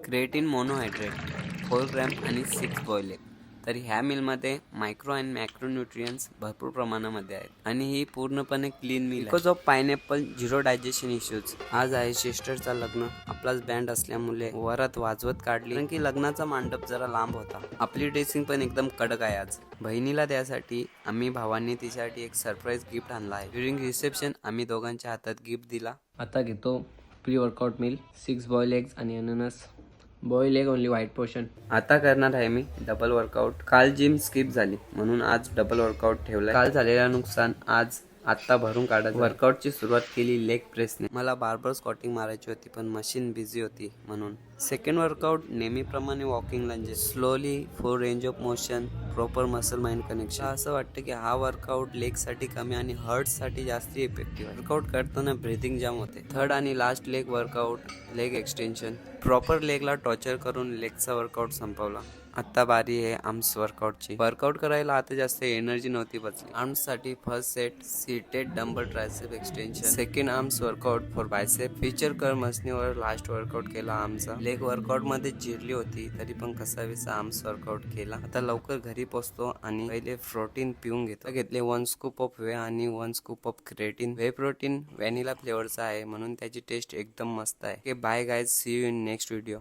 Creatine मोनोहायड्रेट 4 gram आणि 6 boil egg. तर ह्या मिलमध्ये मायक्रो आणि मॅक्रोन्यूट्रियन्स भरपूर प्रमाणामध्ये आहेत आणि ही पूर्णपणे क्लीन मिल आहे. Because of pineapple zero digestion issues. आज आहे सिस्टरचा लग्न. आपलाच बँड असल्यामुळे वरात वाजवत काढली, कारण की लग्नाचा मांडप जरा लांब होता. आपली ड्रेसिंग पण एकदम कडक आहे आज. बहिणीला द्यासाठी आम्ही भावांनी तिच्यासाठी एक सरप्राईज गिफ्ट आणला आहे. ड्युरिंग रिसेप्शन आम्ही दोघांच्या हातात गिफ्ट दिला. आता घेतो pre workout meal 6 boil eggs आणि अननस. Boil egg only white portion. आता करणार आहे मी डबल वर्कआउट. काल जिम स्किप झाली म्हणून आज डबल वर्कआउट ठेवलाय. काल झालेला नुकसान आज आत्ता भरून काढत. वर्कआउटची सुरुवात केली लेग प्रेसने. मला बार्बर स्क्वॉटिंग मारायची होती पण मशीन बिझी होती म्हणून. सेकंड वर्कआउट नेहमीप्रमाणे walking lunges. Slowly full range of motion, proper muscle mind connection. असं वाटतं की हा वर्कआउट लेग साठी कमी आणि हर्ट साठी जास्त इफेक्टिव्ह आहे. वर्कआउट करताना ब्रीथिंग जाम होते. थर्ड आणि last leg workout leg extension. Proper लेगला टॉर्चर करून लेगचा वर्कआउट संपवला. आता बारी आहे आर्म्स वर्कआउटची. वर्कआउट करायला आता जास्त एनर्जी नव्हती बचली. आर्म्स साठी first set seated dumbbell tricep extension. Second arms workout for bicep. Feature कर मसनीवर लास्ट वर्कआउट केला आर्मचा. लेग वर्कआउट मध्ये जिरली होती तरी पण कसावीसा आर्म्स वर्कआउट केला. आता लवकर घरी पोहोचतो आणि पहिले प्रोटीन पिऊन घेतो. घेतले 1 स्कूप ऑफ व्हे आणि 1 scoop of creatine. Whey protein vanilla फ्लेवरचा आहे म्हणून त्याची टेस्ट एकदम मस्त आहे. Bye guys, see you in next video.